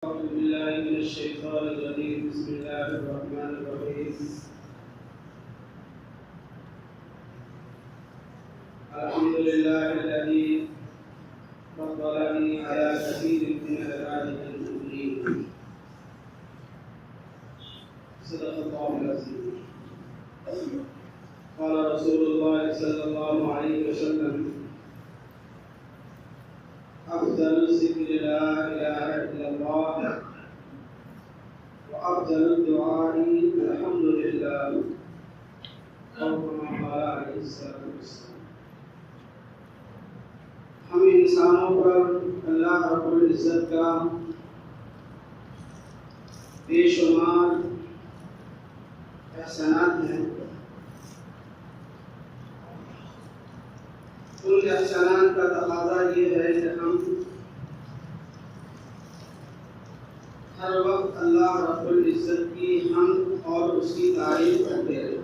أعوذ بالله من الشيطان الرجيم. بسم الله الرحمن الرحيم. الحمد لله الذي فضلني على كثير من عباده المؤمنين. صدق الله العظيم. قال رسول الله صلى الله عليه وسلم: أفضل ذكر لا إله إلا الله وأفضل الدعاء الحمد لله، أو كما قال عليه الصلاة والسلام. ہم انسانوں پر اللہ رب العزت کا بے شمار احسانات ہیں. ان احسانات کا تقاضا یہ ہے کہ ہم ہر وقت اللہ رب العزت کی حمد اور اس کی تعریف کرتے رہیں.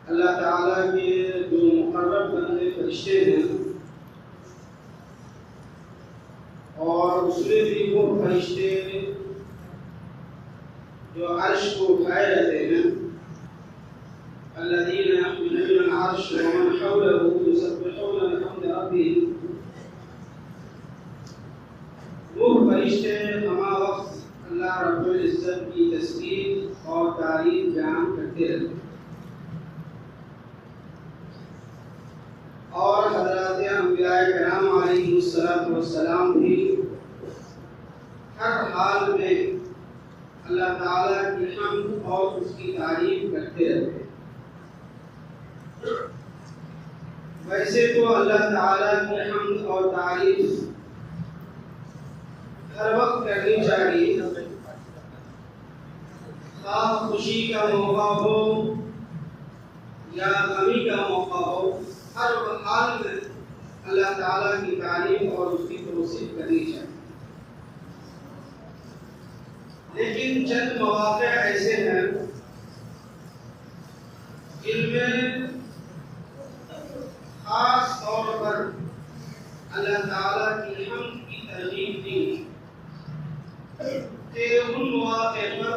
اللہ تعالیٰ کے جو مقرر بندے فرشتے ہیں، اور اس میں بھی وہ فرشتے جو عرش کو اٹھائے رہتے ہیں، الذين يحملون العرش ومن حوله يسبحون بحمد ربهم، وہ فرشتے ہما وقت اللہ رب العزت کی تسبیح اور تعریف بیان کرتے رہتے ہیں. اور حضرات انبیاء کرام علیہ السلام بھی ہر حال میں اللہ تعالیٰ کی حمد اور اس کی تعریف کرتے رہتے ہیں. ویسے تو اللہ تعالیٰ کی حمد اور تعریف ہر وقت کرنی چاہیے، خواہ خوشی کا موقع ہو یا غمی کا موقع ہو، ہر حال میں اللہ تعالیٰ کی تعریف اور اس کی توصیف کرنی چاہیے. لیکن چند مواقع ایسے ہیں جن میں خاص طور پر اللہ تعالیٰ کی حمد کی ترغیب دی کہ ان مواقع پر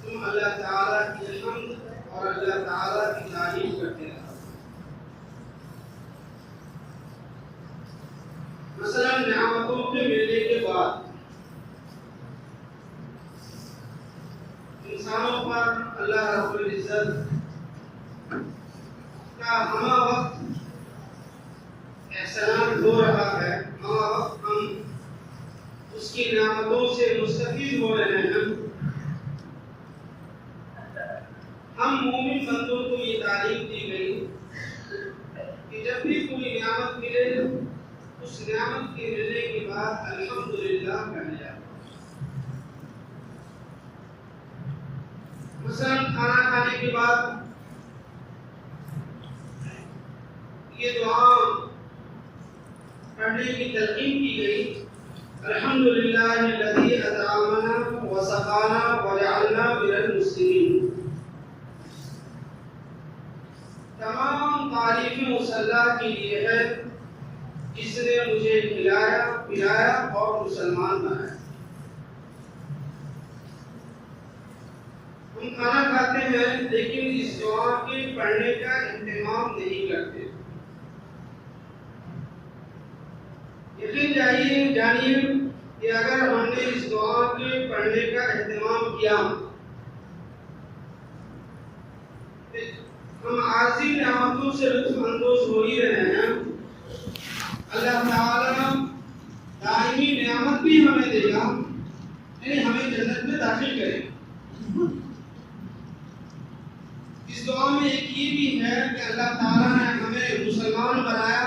تم اللہ تعالیٰ کی حمد اور اللہ تعالیٰ کی تعریف کرتے رہو. مثلا نعمتوں کے ملنے کے بعد انسانوں پر اللہ رب العزت کا ہما وقت احسان ہو رہا ہے، ہما وقت ہم اس کی نعمتوں سے مستفید ہو رہے ہیں. ہم مومن بندوں کو یہ تعلیم دی گئی کہ جب بھی کوئی نعمت ملے اس نعمت کے ملنے کے بعد الحمدللہ کہنا جائے. مثلا کھانا کھانے کے بعد یہ دعا پڑھنے کی تلقین کی گئی: الحمدللہ الذی اطعمنا وسقانا وجعلنا من المسلمین. تمام تعریفیں اس اللہ کے لیے ہے جس نے مجھے کھلایا پلایا اور مسلمان بنایا. ہم کھانا کھاتے ہیں لیکن اس دعا کے پڑھنے کا اہتمام نہیں کرتے. یقین جانیے کہ اگر ہم نے اس دعا کے پڑھنے کا اہتمام کیا، ہم عارضی نعمتوں سے لطف اندوز ہو ہی رہے ہیں. اللہ تعالیٰ دائمی نعمت بھی ہمیں دے گا، یعنی ہمیں جنت میں داخل کرے گا. اس دعا میں ایک یہ بھی ہے کہ اللہ تعالیٰ نے ہمیں مسلمان بنایا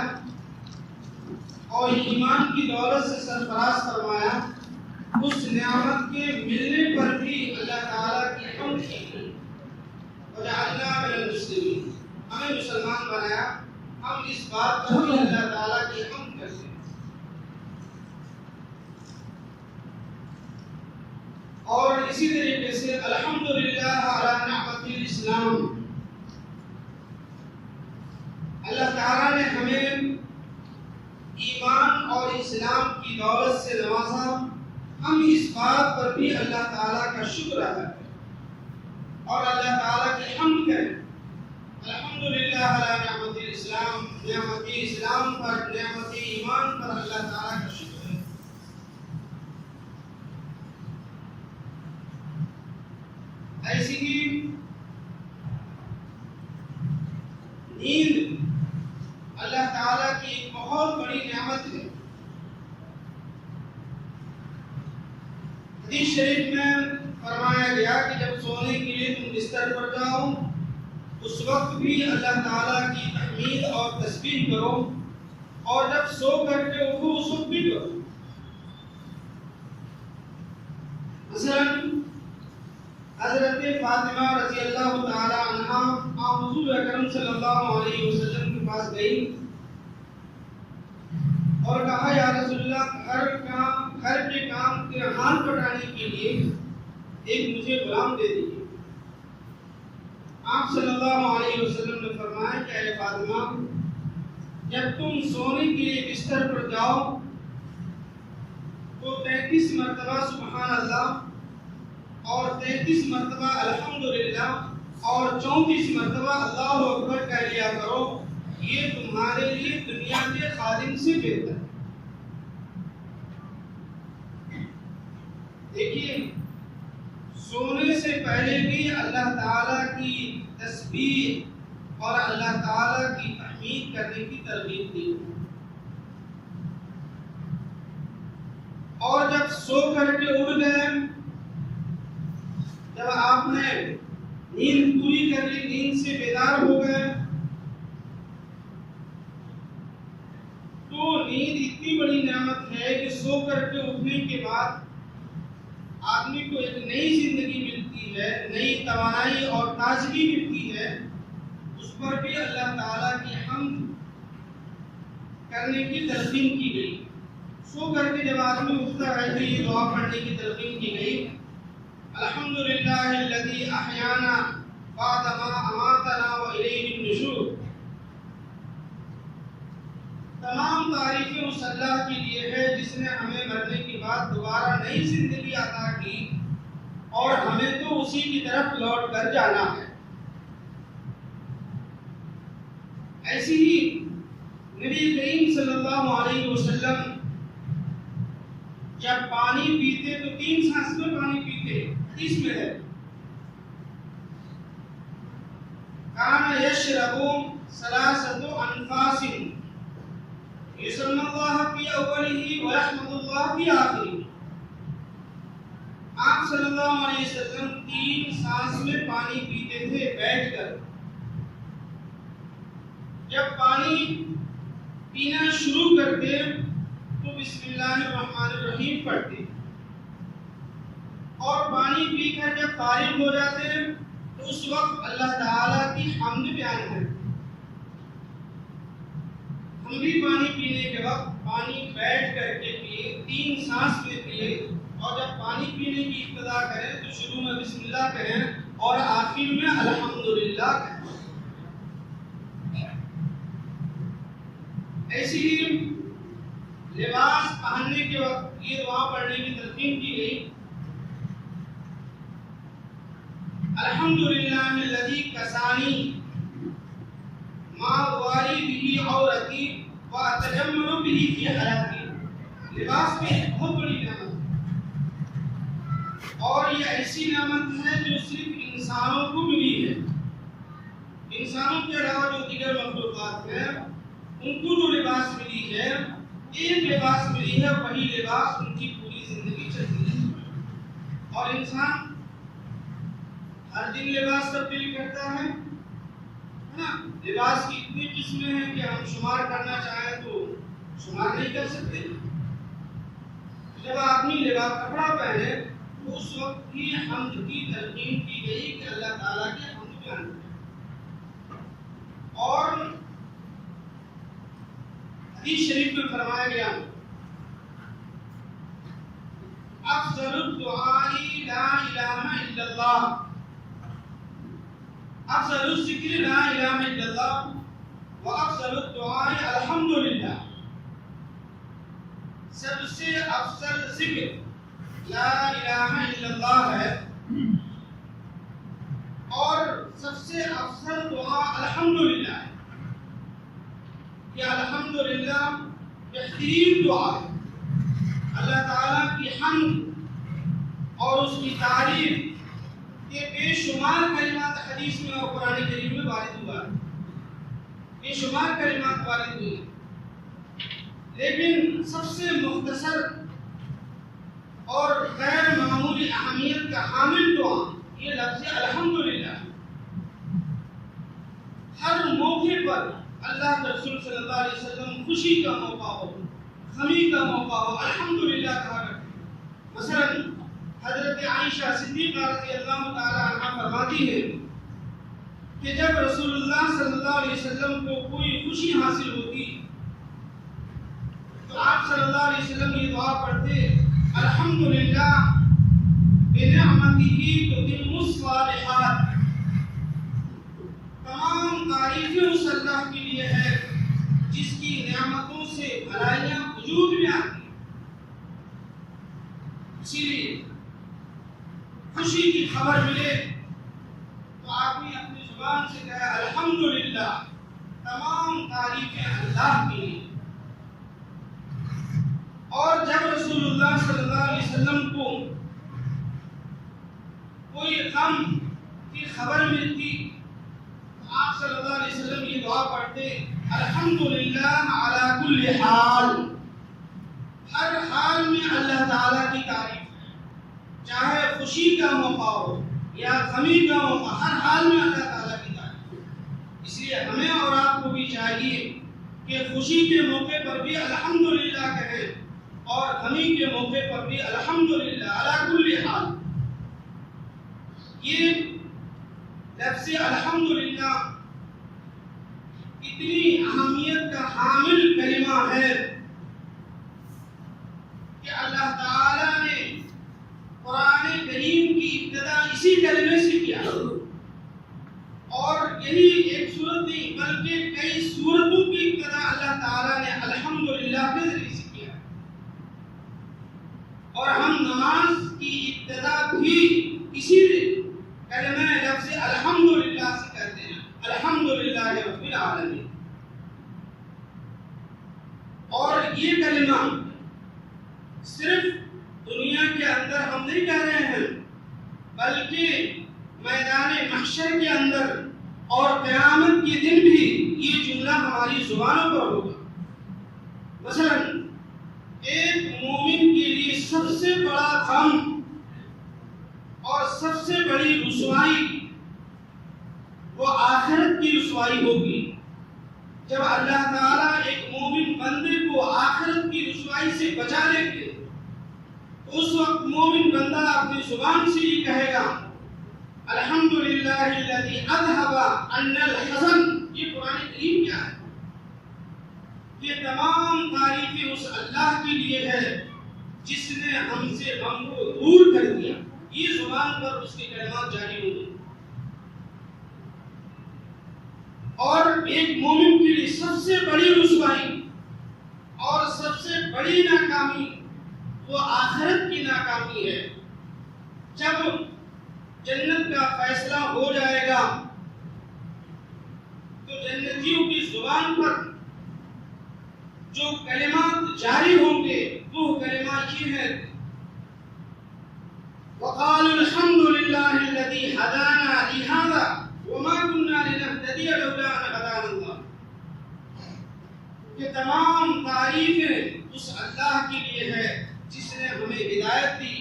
اور ایمان کی دولت سے سرفراز فرمایا. اس نعمت کے ملنے پر بھی اللہ تعالیٰ کی حمد کی وجعلنا من المسلمین، ہمیں مسلمان بنایا. ہم اس بات پر بھی اللہ تعالیٰ کی حمد کرتے ہیں. اور اسی طریقے سے الحمدللہ علی نعمت الاسلام، اللہ تعالیٰ نے ہمیں ایمان اور اسلام کی دولت سے نوازا، ہم اس بات پر بھی اللہ تعالیٰ کا شکر ادا کریں اور اللہ تعالیٰ کی حمد کریں۔ الحمدللہ علی نعمت الاسلام، نعمت اسلام پر، نعمت ایمان پر اللہ تعالیٰ کا شکر ہے۔ ایسی ہی نیند اللہ تعالیٰ کی ایک بہت بڑی نعمت ہے۔ حدیث شریف میں فرمایا گیا کہ جب سونے کے لیے تم بستر پر جاؤ اس وقت بھی اللہ تعالیٰ کی تحمید اور تسبیح کرو، اور جب سو کر کے اٹھو اس وقت بھی کرو۔ مثلا حضرت فاطمہ رضی اللہ تعالی عنہا حضور اکرم صلی اللہ علیہ وسلم کے پاس گئی اور کہا یا رسول اللہ گھر کے کام کے ہاتھ بٹانے کے لیے ایک مجھے غلام دے دیجیے۔ آپ صلی اللہ علیہ وسلم نے فرمایا کہ اے فاطمہ، جب تم سونے کے لیے بستر پر جاؤ تو 33 مرتبہ سبحان اللہ اور 33 مرتبہ الحمدللہ اور 34 مرتبہ اللہ اکبر کہہ لیا کرو، یہ تمہارے لیے دنیا کے خادم سے بہتر ہے۔ دیکھیے، سونے سے پہلے بھی اللہ تعالیٰ کی تسبیح اور اللہ تعالیٰ کی تحمید کرنے کی ترغیب دی، اور جب سو کر کے اٹھ گئے، جب آپ نے نیند پوری کر لی، نیند سے بیدار ہو گئے، تو نیند اتنی بڑی نعمت ہے کہ سو کر کے اٹھنے کے بعد آدمی کو ایک نئی زندگی ملتی ہے، نئی توانائی اور تازگی ملتی ہے، اس پر بھی اللہ تعالیٰ کی حمد کرنے کی تلقین کی گئی۔ سو کر کے جب آدمی اٹھتا ہے تو یہ دعا پڑھنے کی تلقین کی گئی، الحمدللہ الذی احیانا بعد ما اماتنا والیہ النشور۔ تمام تعریفیں اس اللہ کے لیے ہے جس نے ہمیں مرنے کے بعد دوبارہ نئی زندگی عطا کی، اور ہمیں تو اسی کی طرف لوٹ کر جانا ہے۔ ایسی ہی نبی کریم صلی اللہ علیہ وسلم جب پانی پیتے تو 3 سانس میں پانی پیتے، حدیث میں ہے کان یشرب 3 انفاس یسمی اللہ فی اولہ ورحمۃ اللہ فی آخرہ۔ آپ صلی اللہ علیہ وسلم 3 سانس میں پانی پیتے تھے بیٹھ کر۔ جب پانی پینا شروع کرتے تو بسم اللہ الرحمن الرحیم پڑھتے، اور پانی پی کر جب فارغ ہو جاتے تو اس وقت اللہ تعالیٰ کی حمد بیان کرتے۔ ہم بھی پانی پینے کے وقت پانی بیٹھ کر کے پیے، 3 سانس میں پیے، اور جب پانی پینے کی ابتدا کریں تو شروع میں بسم اللہ کہیں اور آخر میں الحمدللہ کہیں۔ ایسی ہی لباس پہننے کے وقت یہ دعا پڑھنے کی تلقین کی گئی، الحمدللہ الذی کسانی ما اواری به عورتی واتجمل به فی حیاتی۔ لباس میں ایک بہت بڑی نعمت ہے، اور یہ ایسی نعمت ہے جو صرف انسانوں کو ملی ہے۔ انسانوں کے علاوہ جو دیگر مخلوقات ہیں ان کو جو لباس ملی ہے، ایک لباس ملی ہے، وہی لباس ان کی پوری زندگی چلتی ہے۔ اور انسان ہر دن لباس تبدیل کرتا ہے نا۔ لباس کی اتنی قسمیں ہیں کہ ہم شمار کرنا چاہیں تو شمار نہیں کر سکتے۔ جب آدمی لباس کپڑا پہنے تو اس وقت بھی حمد کی تلقین کی گئی کہ اللہ تعالیٰ کے حمد بیان کریں۔ اور حدیث شریف میں فرمایا گیا افضل الدعاء لا الہ الا اللہ، افضل الذکر لا الہ الا اللہ، وافضل الدعاء الحمدللہ۔ سب سے افضل ذکر لا الہ الا اللہ ہے، اور سب سے افضل دعا الحمدللہ ہے۔ یہ الحمدللہ بہترین دعا ہے۔ اللہ تعالیٰ کی حمد اور اس کی تعریف کے بے شمار کلمات حدیث میں اور قرآن کریم میں وارد ہوا ہے، بے شمار کلمات وارد ہوئی ہیں، لیکن سب سے مختصر اور غیر معمولی اہمیت کا حامل دعا یہ لفظ الحمدللہ۔ ہر موقع پر اللہ کے رسول صلی اللہ علیہ وسلم خوشی کا موقع ہو، غمی کا موقع ہو، الحمدللہ کہا کرتے ہیں۔ مثلا حضرت عائشہ صدیقہ رضی اللہ تعالی عنہ فرماتی ہے کہ جب رسول اللہ صلی اللہ علیہ وسلم کو کوئی خوشی حاصل ہوتی تو آپ صلی اللہ علیہ وسلم یہ دعا پڑھتے، الحمدللہ بنعمتہ تتم الصالحات۔ تمام تعریفیں اس اللہ کے لیے ہے جس کی نعمتوں سے بھلائیاں وجود میں آتی ہیں۔ اسی لیے خوشی کی خبر ملے تو آدمی اپنی زبان سے کہے الحمدللہ، تمام تعریفیں اللہ کی ہیں۔ اور جب رسول اللہ صلی اللہ علیہ وسلم کو کوئی غم کی خبر ملتی تو آپ صلی اللہ علیہ وسلم یہ دعا پڑھتے، الحمدللہ علی کل حال۔ ہر حال میں اللہ تعالیٰ کی تعریف ہے، چاہے خوشی کا موقع ہو یا غمی کا موقع، ہر حال میں اللہ تعالیٰ کی تعریف ہے۔ اس لیے ہمیں اور آپ کو بھی چاہیے کہ خوشی کے موقع پر بھی الحمدللہ کہیں اور غمی کے موقع پر بھی الحمدللہ علی کل حال۔ یہ لفظ الحمدللہ اتنی اہمیت کا حامل کلمہ ہے کہ اللہ تعالیٰ نے قرآن کریم کی ابتدا اسی کلمے سے کیا، اور یہی ایک صورت نہیں بلکہ کئی صورتوں کی ابتدا اللہ تعالیٰ نے الحمدللہ کے ذریعے سے کیا، اور ہم نماز کی ابتدا بھی اسی کلمہ لفظ الحمدللہ سے کرتے ہیں، الحمدللہ رب العالمین۔ اور یہ کلمہ صرف دنیا کے اندر ہم نہیں کہہ رہے ہیں، بلکہ میدان محشر کے اندر اور قیامت کے دن بھی یہ جملہ ہماری زبانوں پر ہوگا۔ مثلا ایک مومن کے لیے سب سے بڑا غم اور سب سے بڑی رسوائی وہ آخرت کی رسوائی ہوگی۔ جب اللہ تعالیٰ ایک مومن بندے کو آخرت کی رسوائی سے بچا لیں گے تو اس وقت مومن بندہ اپنی زبان سے یہ کہے گا الحمدللہ الذی اذھب عنا الحزن۔ یہ قرآن کریم کیا ہے؟ یہ تمام تعریفیں اس اللہ کے لیے ہے جس نے ہم سے غم کو دور کر دیا۔ یہ زبان پر اس کے کلمات جاری ہوں گے۔ اور ایک مومن کے لیے سب سے بڑی رسوائی اور سب سے بڑی ناکامی وہ آخرت کی ناکامی ہے۔ جب جنت کا فیصلہ ہو جائے گا تو جنتیوں کی زبان پر جو کلمات جاری ہوں گے وہ کلمات یہ ہیں، وقالوا الحمد للہ الذی ہدانا لہذا وما كنا لنهتدی لولا ان هدانا اللہ۔ کہ تمام تعریفیں اس اللہ کے لیے ہے جس نے ہمیں ہدایت دی۔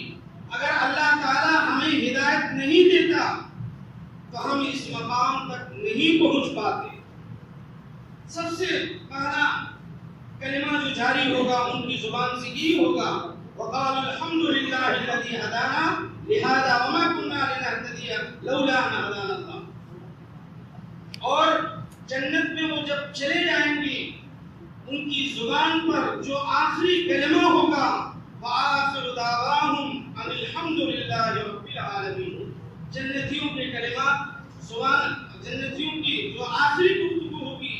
اگر اللہ تعالی ہمیں ہدایت نہیں دیتا تو ہم اس مقام تک نہیں پہنچ پاتے۔ سب سے پہلا کلمہ جو جاری ہوگا ان کی زبان سے یہ ہوگا، وقالوا الحمد للہ الذی ہدانا لہذا وما كنا لنهتدی لولا ان هدانا اللہ۔ اور جنت میں وہ جب چلے جائیں گے ان کی زبان پر جو آخری کلمہ ہوگا وآخر دعواہم ان الحمد للہ رب العالمین۔ جنتیوں کے کلمات زبان، جنتیوں کی جو آخری گفتگو ہوگی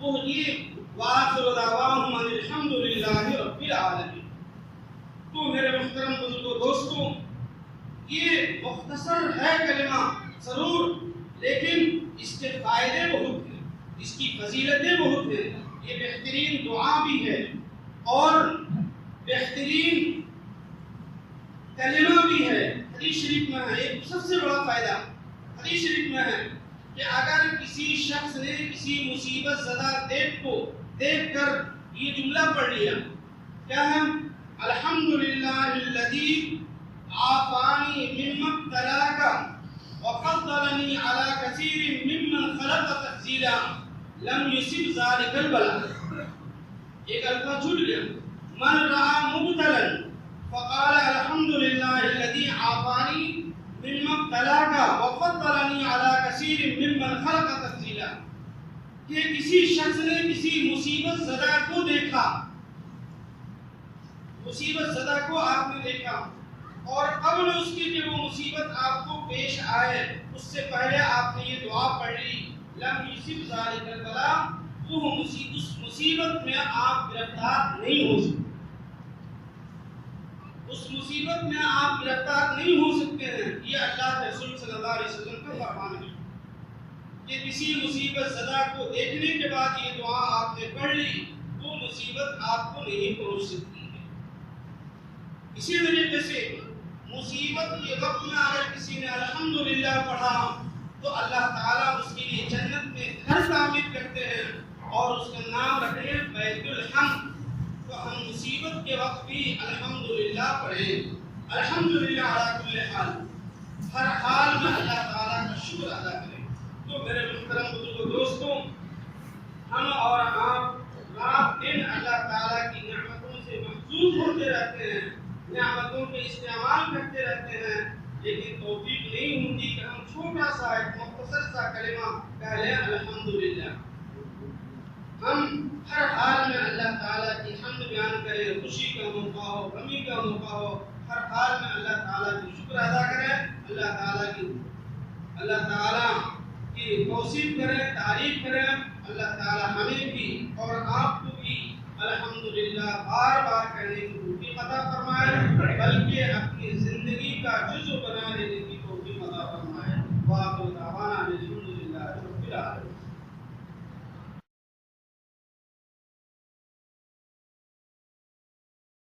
وہ یہ وآخر دعواہم ان الحمد للہ رب العالمین۔ یہ مختصر ہے کلمہ ضرور، لیکن اس کے فائدے بہت ہیں، اس کی فضیلتیں بہت ہیں، یہ بہترین دعا بھی ہے اور بہترین کلمہ بھی ہے۔ حدیث شریف میں ہے، ایک سب سے بڑا فائدہ حدیث شریف میں ہے کہ اگر کسی شخص نے کسی مصیبت زدہ دیکھ کر یہ جملہ پڑھ لیا، کیا ہے؟ الحمدللہ الذی عافانی مما ابتلاک وفضلنی علی کثیر ممن خلق تفضیلا لم یصب ذلک البلاء۔ ایک الفاظ چھوٹ گیا، من رأى مبتلا فقال الحمدللہ الذی عافانی مما ابتلاک وفضلنی علی کثیر ممن خلق تفضیلا، کہ کسی شخص نے کسی مصیبت زدہ کو دیکھا، مصیبت زدہ کو آپ نے دیکھا اور قبل اس کے کہ وہ مصیبت آپ کو پیش آئے اس سے پہلے آپ نے یہ دعا پڑھ لی، لم یصب ذلک البلاء، اس مصیبت میں آپ گرفتار نہیں ہو سکتے، اس مصیبت میں آپ گرفتار نہیں ہو سکتے ہیں۔ یہ اللہ کے رسول صلی اللہ علیہ وسلم کا فرمان ہے کہ کسی مصیبت زدہ کو دیکھنے کے بعد یہ دعا آپ نے پڑھ لی، وہ مصیبت آپ کو نہیں پہنچ سکتی ہے۔ اسی طریقے سے مصیبت کے وقت میں اگر کسی نے الحمدللہ پڑھا تو اللہ تعالیٰ اس کے لیے جنت میں گھر تعمیر کرتے ہیں اور اس کا نام رکھتے ہیں بیت الحمد۔ تو ہم مصیبت کے وقت بھی الحمدللہ پڑھیں، الحمدللہ علی کل حال، ہر حال میں اللہ تعالیٰ کا شکر ادا کریں۔ تو میرے محترم بزرگوں دوستوں، ہم اور آپ رات دن اللہ تعالیٰ کی نعمتوں سے محظوظ ہوتے رہتے ہیں، نعمتوں کے استعمال کرتے رہتے ہیں، لیکن توفیق نہیں ہوتی کہ ہم چھوٹا سا ایک مختصر سا کلمہ کہہ لیں الحمدللہ۔ ہم ہر حال میں اللہ تعالیٰ کی حمد بیان کریں، خوشی کا موقع ہو، غمی کا موقع ہو، ہر حال میں اللہ تعالیٰ کی شکر ادا کریں، اللہ تعالیٰ کی توصیف کریں، تعریف کریں۔ اللہ تعالیٰ ہمیں بھی اور آپ کو بھی الحمدللہ بار بار کہنے کی توفیق عطا فرمائے، بلکہ اپنی زندگی کا جزو